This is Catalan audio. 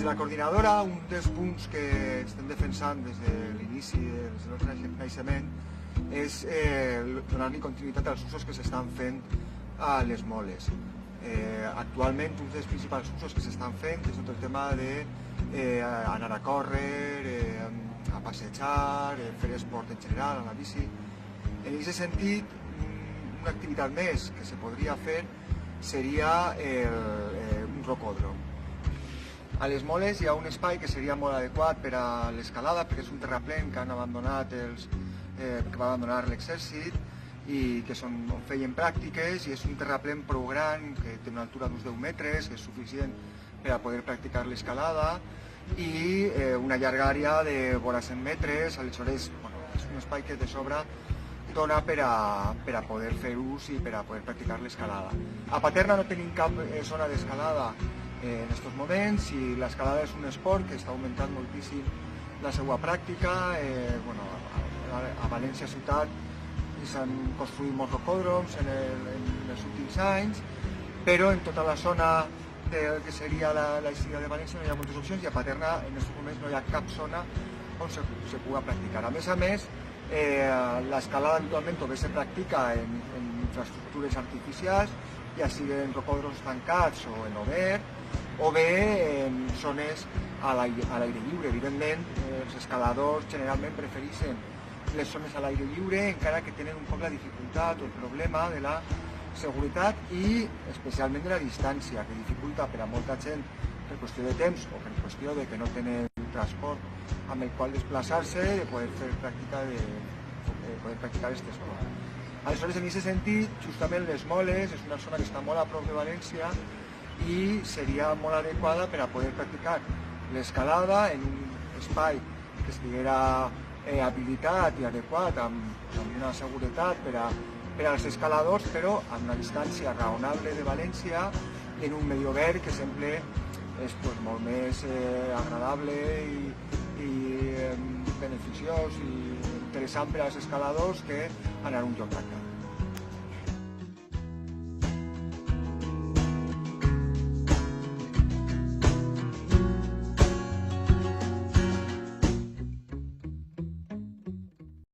la coordinadora, un dels punts que estem defensant des de l'inici, des del nostre naixement, és donar-li continuïtat als usos que s'estan fent a les moles. Actualment, un dels principals usos que s'estan fent és tot el tema d'anar a córrer, a passejar, fer esport en general, a la bici. En aquest sentit, una activitat més que se podria fer seria un rocòdrom. A les moles hi ha un espai que seria molt adequat per a l'escalada, perquè és un terraplén que han abandonat que va abandonar l'exèrcit i que on feien pràctiques, i és un terraplén prou gran, que té una altura d'uns 10 metres, que és suficient per a poder practicar l'escalada, i una llarga àrea de vora 100 metres, aleshores és un espai que de sobre dona per a poder fer ús i per a poder practicar l'escalada. A Paterna no tenim cap zona d'escalada en aquests moments, i l'escalada és un esport que està augmentant moltíssim la seva pràctica. A València ciutat s'han construït molts rocòdroms en els últims anys, però en tota la zona del que seria la Illa de València no hi ha moltes opcions, i a Paterna en aquests moments no hi ha cap zona on se pugui practicar. A més, l'escalada habitualment també se practica en infraestructures artificials, ja sigui en rocòdroms tancats o en obert, o bé en zones a l'aire lliure. Evidentment, els escaladors generalment prefereixen les zones a l'aire lliure, encara que tenen un poc la dificultat o el problema de la seguretat i especialment de la distància, que dificulta per a molta gent per qüestió de temps o per qüestió de que no tenen transport amb el qual desplaçar-se, de poder practicar aquest esport. Aleshores, en aquest sentit, justament les moles és una zona que està molt a prop de València i seria molt adequada per a poder practicar l'escalada en un espai que estiguera habilitat i adequat, amb una seguretat per als escaladors, però amb una distància raonable de València, en un medi obert que sempre és molt més agradable i beneficiós i interessant per als escaladors que anar a un lloc tancat.